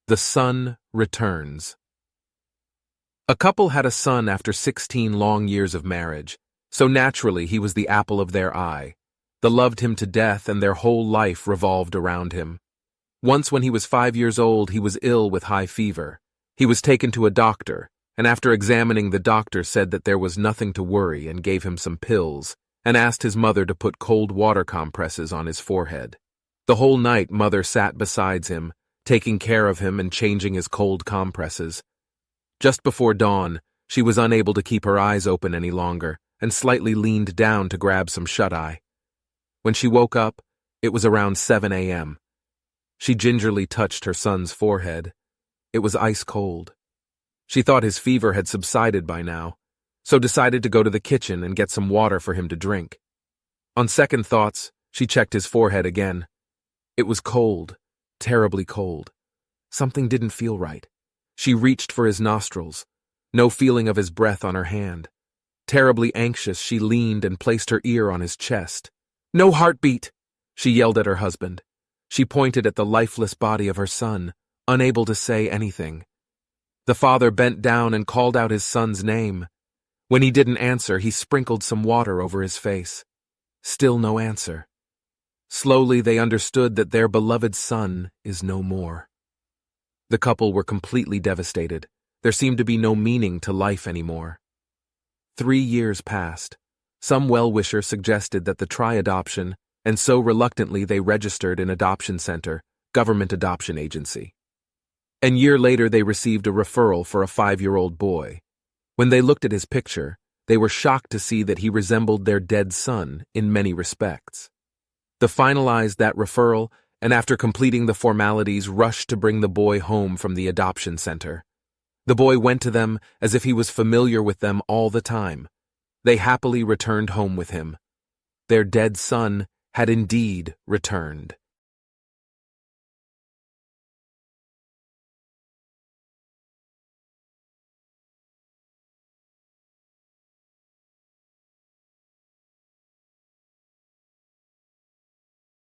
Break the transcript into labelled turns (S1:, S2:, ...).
S1: The Son Returns. A couple had a son after 16 long years of marriage, so naturally he was the apple of their eye. They loved him to death and their whole life revolved around him. Once when he was 5 years old, he was ill with high fever. He was taken to a doctor, and after examining, the doctor said that there was nothing to worry and gave him some pills, and asked his mother to put cold water compresses on his forehead. The whole night mother sat beside him, taking care of him and changing his cold compresses. Just before dawn, she was unable to keep her eyes open any longer and slightly leaned down to grab some shut-eye. When she woke up, it was around 7 a.m. She gingerly touched her son's forehead. It was ice cold. She thought his fever had subsided by now, so decided to go to the kitchen and get some water for him to drink. On second thoughts, she checked his forehead again. It was cold. Terribly cold. Something didn't feel right. She reached for his nostrils. No feeling of his breath on her hand. Terribly anxious, she leaned and placed her ear on his chest. "No heartbeat!" she yelled at her husband. She pointed at the lifeless body of her son, unable to say anything. The father bent down and called out his son's name. When he didn't answer, he sprinkled some water over his face. Still no answer. Slowly they understood that their beloved son is no more. The couple were completely devastated. There seemed to be no meaning to life anymore. 3 years passed. Some well-wisher suggested that they try adoption, and so reluctantly they registered an adoption center, government adoption agency. A year later they received a referral for a 5-year-old boy. When they looked at his picture, they were shocked to see that he resembled their dead son in many respects. They finalized that referral, and after completing the formalities, rushed to bring the boy home from the adoption center. The boy went to them as if he was familiar with them all the time. They happily returned home with him. Their dead son had indeed returned.